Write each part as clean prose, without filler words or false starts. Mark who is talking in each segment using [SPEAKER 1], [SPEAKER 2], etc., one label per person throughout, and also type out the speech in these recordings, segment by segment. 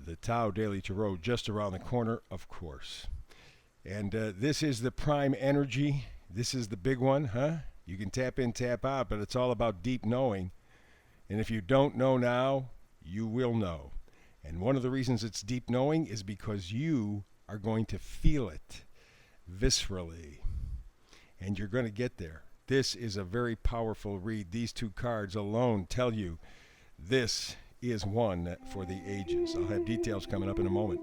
[SPEAKER 1] The Tao Daily Tarot just around the corner, of course. And this is the prime energy. This is the big one, huh? You can tap in, tap out, but it's all about deep knowing. And if you don't know now, you will know. And one of the reasons it's deep knowing is because you are going to feel it viscerally. And you're going to get there. This is a very powerful read. These two cards alone tell you this is one for the ages. I'll have details coming up in a moment.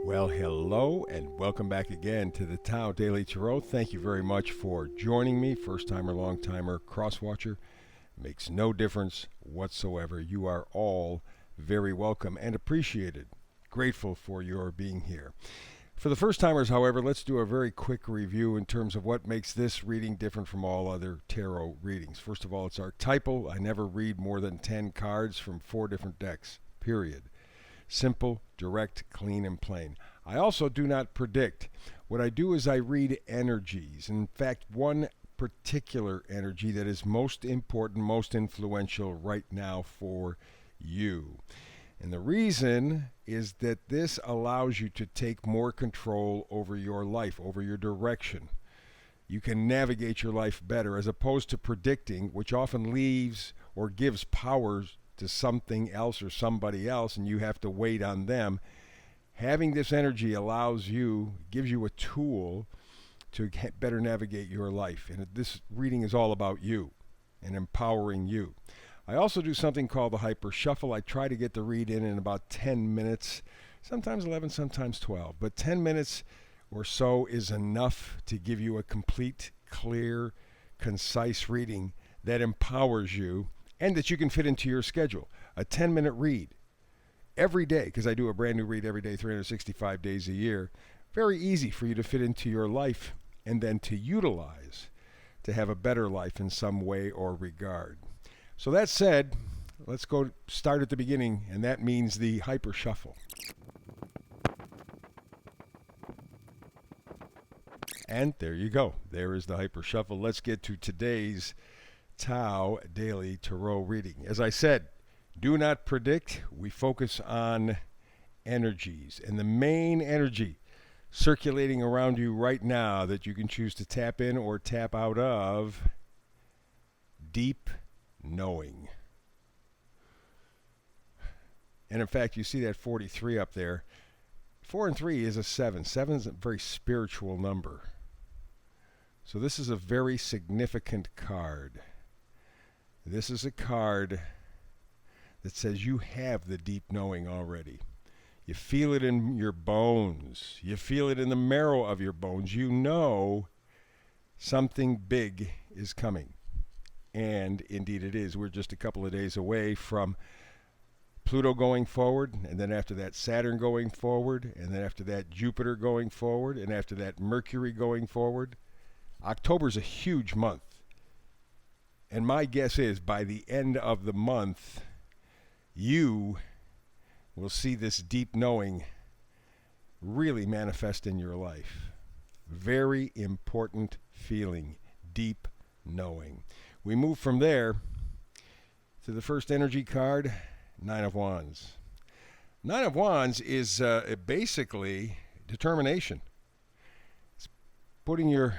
[SPEAKER 1] Well, hello and welcome back again to the Tao Daily Tarot. Thank you very much for joining me. First timer, long timer, cross watcher. Makes no difference whatsoever. You are all very welcome and appreciated. Grateful for your being here. For the first timers, however, let's do a very quick review in terms of what makes this reading different from all other tarot readings. First of all, it's archetypal. I never read more than 10 cards from 4 different decks, period. Simple, direct, clean, and plain. I also do not predict. What I do is I read energies. In fact, one particular energy that is most important, most influential right now for you. And the reason is that this allows you to take more control over your life, over your direction. You can navigate your life better as opposed to predicting, which often leaves or gives powers to something else or somebody else, and you have to wait on them. Having this energy allows you, gives you a tool to better navigate your life. And this reading is all about you and empowering you. I also do something called the Hyper Shuffle. I try to get the read in about 10 minutes, sometimes 11, sometimes 12. But 10 minutes or so is enough to give you a complete, clear, concise reading that empowers you and that you can fit into your schedule. A 10-minute read every day, because I do a brand new read every day, 365 days a year. Very easy for you to fit into your life and then to utilize to have a better life in some way or regard. So that said, let's go start at the beginning, and that means the Hyper Shuffle. And there you go. There is the Hyper Shuffle. Let's get to today's Tao Daily Tarot reading. As I said, do not predict. We focus on energies. And the main energy circulating around you right now that you can choose to tap in or tap out of, deep knowing. And in fact, you see that 43 up there. 4 and 3 is a 7. 7 is a very spiritual number. So this is a very significant card. This is a card that says you have the deep knowing already. You feel it in your bones. You feel it in the marrow of your bones. You know something big is coming. And indeed it is. We're just a couple of days away from Pluto going forward, and then after that Saturn going forward, and then after that Jupiter going forward, and after that Mercury going forward. October's a huge month. And my guess is by the end of the month, you will see this deep knowing really manifest in your life. Very important feeling, deep knowing. We move from there to the first energy card, 9 of Wands. 9 of Wands is basically determination. It's putting your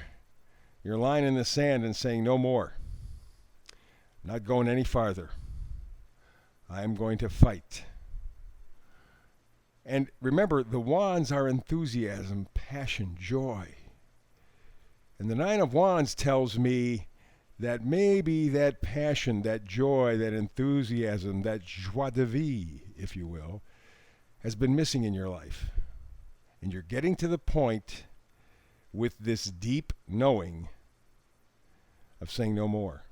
[SPEAKER 1] line in the sand and saying no more. Not going any farther. I am going to fight. And remember, the Wands are enthusiasm, passion, joy. And the 9 of Wands tells me that maybe that passion, that joy, that enthusiasm, that joie de vivre, if you will, has been missing in your life. And you're getting to the point with this deep knowing of saying no more.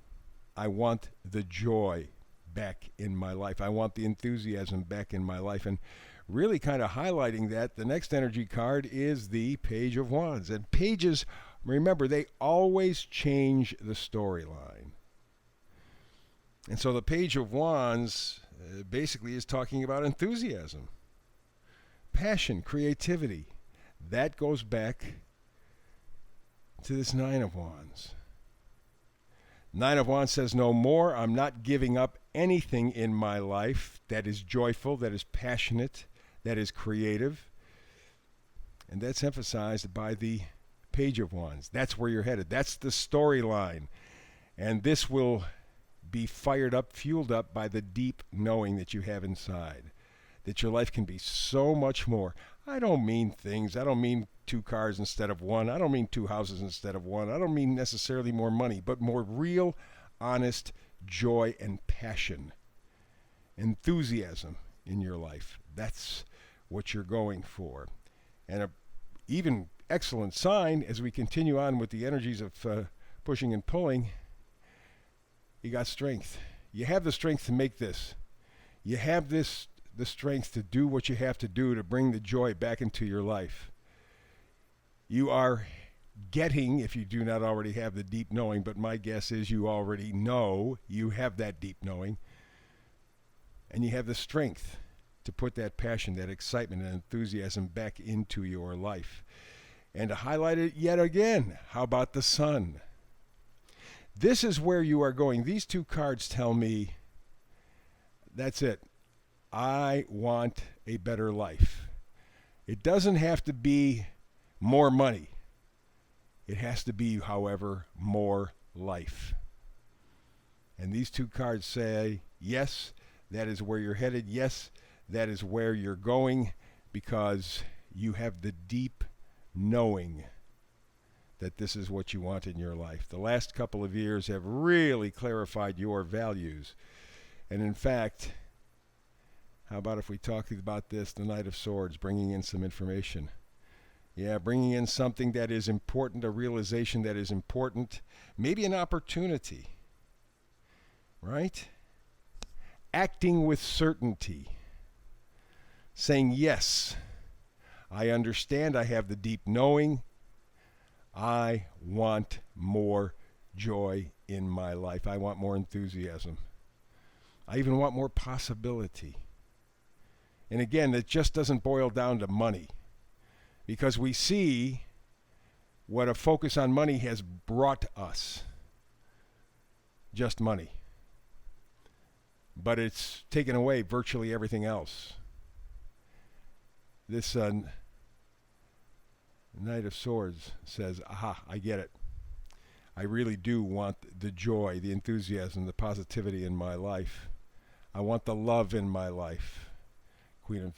[SPEAKER 1] I want the joy back in my life. I want the enthusiasm back in my life. And really kind of highlighting that, the next energy card is the Page of Wands. And pages, remember, they always change the storyline. And so the Page of Wands basically is talking about enthusiasm, passion, creativity. That goes back to this 9 of Wands. 9 of Wands says no more. I'm not giving up anything in my life that is joyful, that is passionate, that is creative. And that's emphasized by the Page of Wands. That's where you're headed. That's the storyline. And this will be fired up, fueled up by the deep knowing that you have inside, that your life can be so much more. I don't mean things. I don't mean 2 cars instead of 1. I don't mean 2 houses instead of 1. I don't mean necessarily more money, but more real, honest joy and passion, enthusiasm in your life. That's what you're going for. And a even excellent sign as we continue on with the energies of pushing and pulling, you got strength. You have the strength to make this. You have the strength to do what you have to do to bring the joy back into your life. You are getting, if you do not already have the deep knowing, but my guess is you already know, you have that deep knowing, and you have the strength to put that passion, that excitement and enthusiasm back into your life. And to highlight it yet again, how about the sun? This is where you are going. These 2 cards tell me, that's it. I want a better life. It doesn't have to be more money. It has to be, however, more life. And these 2 cards say, yes, that is where you're headed. Yes, that is where you're going, because you have the deep knowing that this is what you want in your life. The last couple of years have really clarified your values. And in fact, how about if we talk about this, the Knight of Swords, bringing in some information. Yeah, bringing in something that is important, a realization that is important, maybe an opportunity, right? Acting with certainty, saying, yes, I understand, I have the deep knowing, I want more joy in my life. I want more enthusiasm. I even want more possibility. And again, it just doesn't boil down to money, because we see what a focus on money has brought us. Just money. But it's taken away virtually everything else. This Knight of Swords says, aha, I get it. I really do want the joy, the enthusiasm, the positivity in my life. I want the love in my life. Queen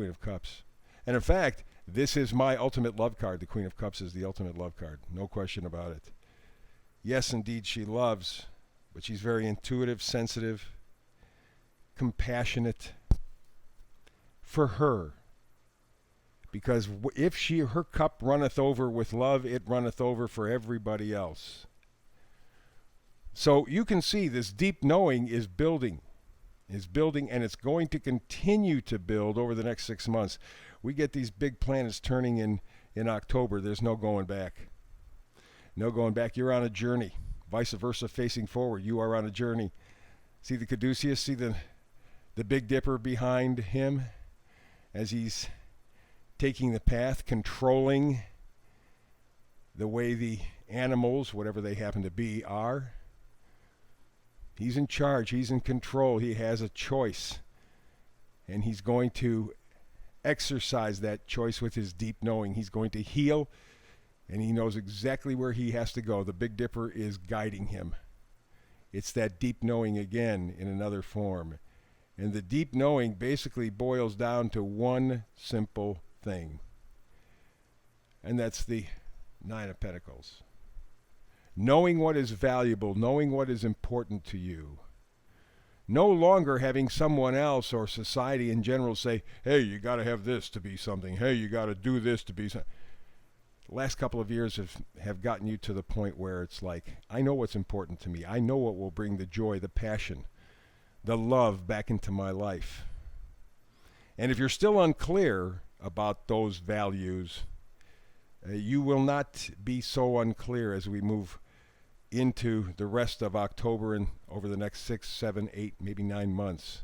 [SPEAKER 1] of Cups. And in fact, this is my ultimate love card. The Queen of Cups is the ultimate love card. No question about it. Yes, indeed, she loves, but she's very intuitive, sensitive, compassionate for her. Because if her cup runneth over with love, it runneth over for everybody else. So you can see this deep knowing is building, and it's going to continue to build over the next 6 months. We get these big planets turning in October. There's no going back. No going back. You're on a journey. Vice versa, facing forward. You are on a journey. See the Caduceus? See the Big Dipper behind him as he's taking the path, controlling the way the animals, whatever they happen to be, are. He's in charge. He's in control. He has a choice. And he's going to exercise that choice with his deep knowing. He's going to heal, and he knows exactly where he has to go. The Big Dipper is guiding him. It's that deep knowing again in another form. And the deep knowing basically boils down to one simple thing. And that's the Nine of Pentacles. Knowing what is valuable, knowing what is important to you. No longer having someone else or society in general say, hey, you got to have this to be something. Hey, you got to do this to be something. The last couple of years have gotten you to the point where it's like, I know what's important to me. I know what will bring the joy, the passion, the love back into my life. And if you're still unclear about those values, you will not be so unclear as we move into the rest of October and over the next 6, 7, 8, maybe 9 months.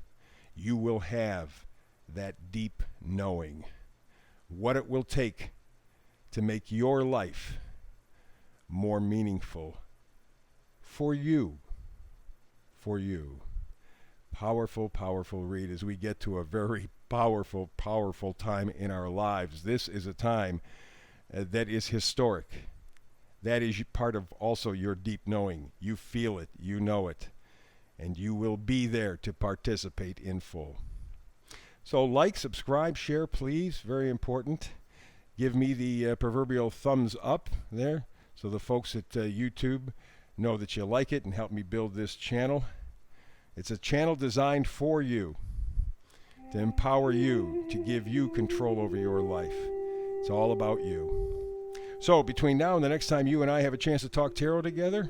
[SPEAKER 1] You will have that deep knowing. What it will take to make your life more meaningful for you. For you. Powerful, powerful read as we get to a very powerful, powerful time in our lives. This is a time that is historic. That is part of also your deep knowing. You feel it, you know it, and you will be there to participate in full. So like, subscribe, share, please. Very important. Give me the proverbial thumbs up there so the folks at YouTube know that you like it and help me build this channel. It's a channel designed for you, to empower you, to give you control over your life. It's all about you. So between now and the next time you and I have a chance to talk tarot together,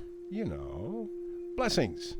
[SPEAKER 1] blessings.